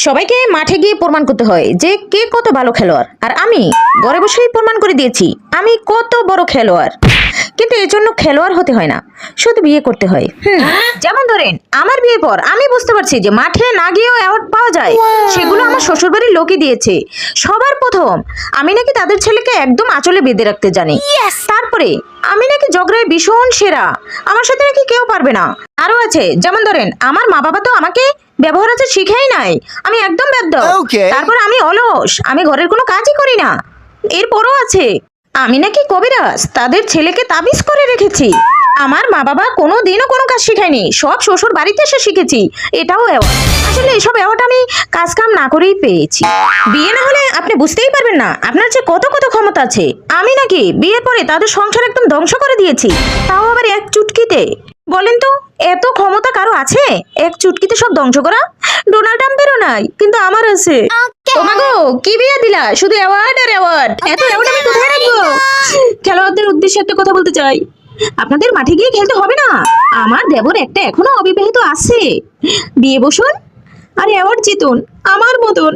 সবাইকে মাঠে গিয়ে প্রমাণ করতে হয় যে কে কত ভালো খেলোয়াড়, আর আমি ঘরে বসেই প্রমাণ করে দিয়েছি আমি কত বড় খেলোয়াড়। কিন্তু এর জন্য খেলোয়াড় হতে হয় না, শুধু বিয়ে করতে হয়। যেমন ধরেন আমার বিয়ের পর আমি বুঝতে পারছি যে মাঠে না গিয়েও অ্যাওয়ার্ড পাওয়া যায়। সেগুলো আমার শ্বশুরবাড়ির লোকই দিয়েছে। সবার প্রথম আমি নাকি তাদের ছেলেকে একদম আঁচলে বেঁধে রাখতে জানি। তারপরে আমি নাকি ঝগড়ায় ভীষণ সেরা, আমার সাথে নাকি কেউ পারবে না। আরো আছে, যেমন ধরেন আমার মা বাবা তো আমাকে ব্যবহার আছে শিখাই নাই, আমি একদম ব্যর্থ। তারপর আমি অলস, আমি ঘরের কোনো কাজই করি না। এরপরও আছে আমি নাকি কবিরাজ, তাদের ছেলেকে তাবিজ করে রেখেছি। আমার মা বাবা কোনো দিনও কোনো কাজ শিখায়নি, সব শ্বশুর বাড়িতে এসে শিখেছি। এটাও অ্যাওয়ার্ড। আসলে এসব অ্যাওয়ার্ড আমি কাজ কাম না করেই পেয়েছি। বিয়ে না হলে আপনি বুঝতেই পারবেন না আপনার যে কত কত ক্ষমতা আছে। আমি নাকি বিয়ের পরে তাদের সংসার একদম ধ্বংস করে দিয়েছি, তাও আবার এক চুটকিতে। বলেন তো এত ক্ষমতা কারো আছে এক চুটকিতে সব ধ্বংস করা? ডোনাল্ড ট্রাম্পেরও নাই, কিন্তু আমার আছে। তোমাগো কি বিয়ে দিলা, শুধু অ্যাওয়ার্ড আর অ্যাওয়ার্ড। এত অ্যাওয়ার্ড আমি কোথায় রাখবো? খেলোয়াড়দের উদ্দেশ্যে একটা কথা বলতে চাই, আপনাদের মাঠে গিয়ে খেলতে হবে না। আমার দেবর একটা এখনো অবিবাহিত আছে, বিয়ে বসুন আর অ্যাওয়ার্ড জিতুন আমার মতন।